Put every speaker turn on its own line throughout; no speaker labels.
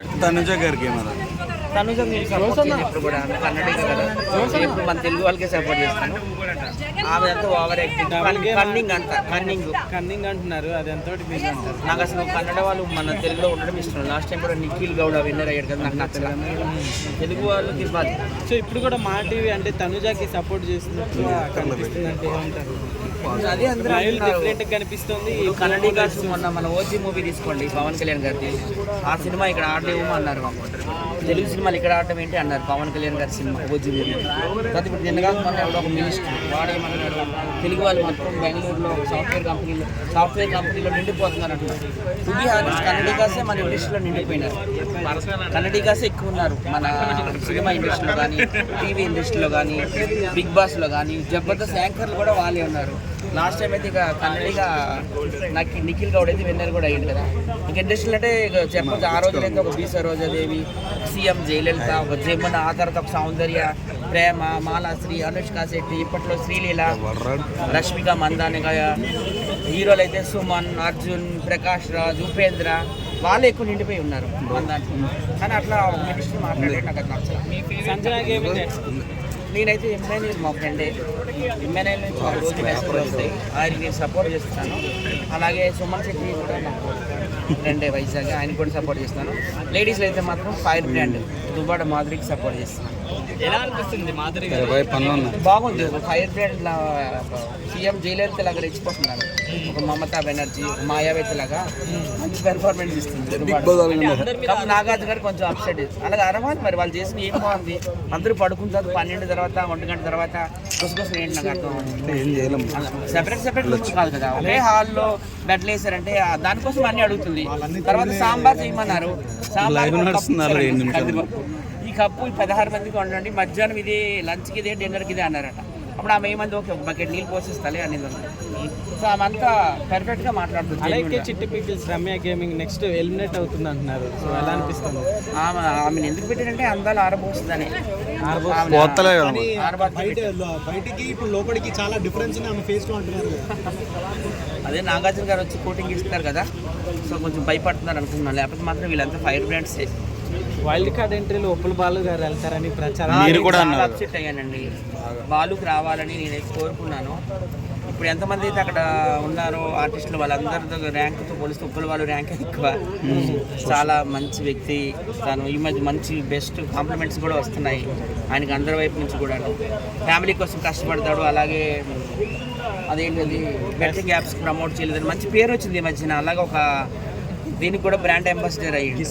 తనుజ గారికి ఏమన్నా
తనుజ మీరు సపోర్ట్ చేయండి. ఇప్పుడు కూడా కన్నడిగా కదా, ఇప్పుడు మన తెలుగు వాళ్ళకే సపోర్ట్ చేస్తాను. ఆమె అంతా ఓవర్ యాక్టింగ్, కన్నింగ్ అంట,
కన్నింగ్ అంటున్నారు. అది ఎంతోటి మీరు అంటారు.
నాకు అసలు కన్నడ వాళ్ళు మన తెలుగులో ఉండడం ఇష్టం. లాస్ట్ టైం కూడా నిఖిల్ గౌడ విన్నర్ అయ్యాడు కదా, నాకు నచ్చలేదు. తెలుగు వాళ్ళకి ఇవ్వాలి.
సో ఇప్పుడు కూడా మా టీవీ అంటే తనుజాకి సపోర్ట్ చేస్తున్నట్టు కనిపిస్తుంది అంటే ఏమంటారు?
అదే అందరూ
డిఫరెంట్ కనిపిస్తుంది.
కన్నడిగాస్ మొన్న మన ఓజీ మూవీ తీసుకోండి, పవన్ కళ్యాణ్ గారిది. ఆ సినిమా ఇక్కడ ఆడలేము అన్నారు. తెలుగు సినిమాలు ఇక్కడ ఆడటం ఏంటి అన్నారు పవన్ కళ్యాణ్ గారి సినిమా ఓజీ మూవీ. తర్వాత ఇప్పుడు నిన్నగా మొన్న ఎవడో ఒక మినిస్టర్ వాడేమన్నాడు, తెలుగు వాళ్ళు మొత్తం బెంగళూరులో సాఫ్ట్వేర్ కంపెనీలో నిండిపోతున్నారు అంటున్నారు. టు బి హానెస్ట్, కన్నడిగాసే మన ఇండస్ట్రీలో నిండిపోయినారు. కన్నడిగాసే ఎక్కువ ఉన్నారు మన సినిమా ఇండస్ట్రీలో కానీ, టీవీ ఇండస్ట్రీలో కానీ, బిగ్ బాస్లో కానీ. జబర్దస్త్ యాంకర్లు కూడా వాళ్ళే ఉన్నారు. లాస్ట్ టైం అయితే ఇక కన్నడిగా నాకు నిఖిల్ గౌడ్ అయితే విన్నర్ కూడా అయ్యింది కదా. ఇంక ఇండస్ట్రీలో అంటే ఇక చెప్పచ్చు. ఆ రోజులైతే ఒక బీసా రోజాదేవి, సీఎం జయలలిత, ఒక జమున, ఆ తర్వాత ఒక సౌందర్య, ప్రేమ, మాలాశ్రీ, అనుష్క శెట్టి, ఇప్పట్లో శ్రీలీల, రష్మిక మందానిగా, హీరోలు అయితే సుమన్, అర్జున్, ప్రకాష్ రాజ్, ఉపేంద్ర, వాళ్ళే ఎక్కువ నిండిపోయి ఉన్నారు మన దాంట్లో. కానీ అట్లా ఒక మినిస్టర్ మాట్లాడే నాకు అది నచ్చలేదు. నేనైతే ఎంఎన్ఎల్ మా ఫ్రెండే, ఎంఎన్ఎల్ నుంచి ఒక రోజు మెసేజ్ వస్తాయి, ఆయనకి నేను సపోర్ట్ చేస్తున్నాను. అలాగే సుమన్ శెట్టి కూడా నాకు ఫ్రెండే, వైజాగ్, ఆయన కూడా సపోర్ట్ చేస్తాను. లేడీస్లో అయితే మాత్రం ఫైర్ బ్రాండ్ దుబాడ మాధురికి సపోర్ట్ చేస్తున్నాను.
ఎలా అనిపిస్తుంది మాధురి
బాగుంది. ఒక ఫైర్ బ్రాండ్ సీఎం జయలలిత లాగా రెచ్చిపోతున్నారు. ఒక మమతా బెనర్జీ, మాయావతి లాగా మంచి పెర్ఫార్మెన్స్ ఇస్తుంది. నాగార్జున గారు కొంచెం అప్సెట్. అలాగే అరవాలి మరి వాళ్ళు చేసిన ఏం బాగుంది. అందరూ పడుకుంటారు 12 తర్వాత 1 గంట తర్వాత గుసగుసలు ఏంటి నాకు అర్థం. సెపరేట్ లుక్స్ కాదు కదా, ఒకే హాల్లో బెడ్లు వేసారంటే దానికోసం అన్ని అడుగుతుంది. తర్వాత సాంబార్ చేయమన్నారు. ఈ కప్పు 16 మందికి వండండి, మధ్యాహ్నం ఇది లంచ్కి ఇదే, డిన్నర్కి ఇదే అన్నారట. అప్పుడు ఆమె ఏమంది, ఓకే ఒక బకెట్ నీళ్ళు పోషిస్తాలే అనేది. సో ఆమె అంతా పర్ఫెక్ట్గా మాట్లాడుతుంది.
అలాగే చిట్టి pickles Ramya gaming next eliminate అవుతుంది అంటున్నారు. సో ఎలా అనిపిస్తుంది?
ఆమెను ఎందుకు పెట్టారంటే అందాలు ఆరబోస్తుందని.
బయటికి ఇప్పుడు లోపలికి చాలా డిఫరెన్స్ ఆమె ఫేస్ లో అంటున్నారు.
అదే నాగార్జున గారు వచ్చి కోటింగ్ ఇస్తారు కదా, సో కొంచెం భయపడుతున్నారు అనుకుంటున్నాను. లేకపోతే మాత్రం వీళ్ళంతా ఫైర్ బ్రాండ్సే.
వైల్డ్ కార్డ్ ఎంట్రీలో ఉప్పుల బాలు గారు వెళ్తారని ప్రచారం.
అప్సెట్ అయ్యానండి. బాలుకి రావాలని నేను కోరుకున్నాను. ఇప్పుడు ఎంతమంది అయితే అక్కడ ఉన్నారో ఆర్టిస్టులు, వాళ్ళందరితో ర్యాంక్తో పోలిస్తే ఉప్పుల బాలు ర్యాంక్ ఎక్కువ. చాలా మంచి వ్యక్తి తను. ఈ మధ్య మంచి బెస్ట్ కాంప్లిమెంట్స్ కూడా వస్తున్నాయి ఆయనకి అందరి వైపు నుంచి కూడా. ఫ్యామిలీ కోసం కష్టపడతాడు. అలాగే అదేంటది బెట్టింగ్ యాప్స్ ప్రమోట్ చేయలేదని మంచి పేరు వచ్చింది ఈ మధ్యన. అలాగే ఒక దీనికి కూడా బ్రాండ్ అంబాసిడర్ అయ్యింది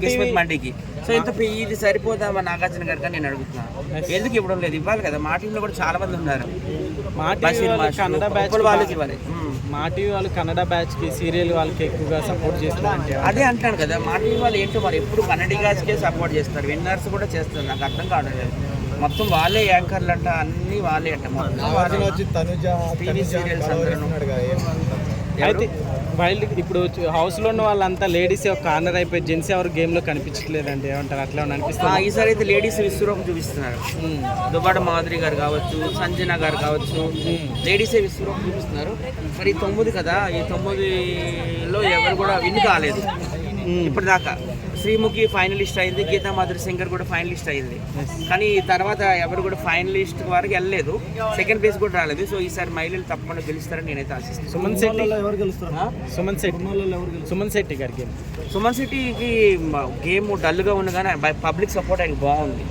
కిస్మత్ మండికి. సో ఇంత ఇది సరిపోదా మా నాగార్జున గారికి నేను అడుగుతున్నాను. ఎందుకు ఇవ్వడం లేదు? ఇవ్వాలి కదా. మా టీంలో కూడా చాలా మంది ఉన్నారు.
కన్నడ బ్యాచ్ వాళ్ళకి ఇవ్వాలి. మా టీవీ వాళ్ళు కన్నడ బ్యాచ్ కి, సీరియల్ వాళ్ళకి ఎక్కువగా సపోర్ట్ చేస్తారు.
అదే అంటాను కదా, మా టీవీ వాళ్ళు ఏంటో మరి ఎప్పుడు కన్నడిగాస్కే సపోర్ట్ చేస్తారు. విన్నర్స్ కూడా చేస్తారు. నాకు అర్థం కావట్లేదు. మొత్తం వాళ్ళే యాంకర్లు అంట, అన్ని వాళ్ళే అంట. టీవీ సీరియల్స్ అందరూ.
అయితే వైల్డ్ ఇప్పుడు హౌస్లో ఉన్న వాళ్ళంతా లేడీస్ కార్నర్ అయిపోయి జెంట్స్ ఎవరు గేమ్లో కనిపించట్లేదండి, ఏమంటారు? అట్లా అనిపిస్తుంది.
ఈసారి అయితే లేడీస్ విశ్వరూపం చూపిస్తున్నారు. దుబాడ మాధురి గారు కావచ్చు, సంజన గారు కావచ్చు, లేడీసే విశ్వరూపం చూపిస్తున్నారు. మరి 9 కదా, ఈ 9లో ఎవరు కూడా విన్ కాలేదు ఇప్పటిదాకా. శ్రీముఖి ఫైనలిస్ట్ అయింది, గీతా మాధురి సింగర్ కూడా ఫైనలిస్ట్ అయింది. కానీ తర్వాత ఎవరు కూడా ఫైనలిస్ట్ వరకు వెళ్ళలేదు, సెకండ్ ప్లేస్ కూడా రాలేదు. సో ఈసారి మహిళలు తప్పకుండా గెలుస్తారని నేనైతే ఆశిస్తాను.
సుమన్ శెట్టి గారికి
సుమన్ శెట్టికి గేమ్ డల్గా ఉన్న కానీ పబ్లిక్ సపోర్ట్ ఆయనకి బాగుంది.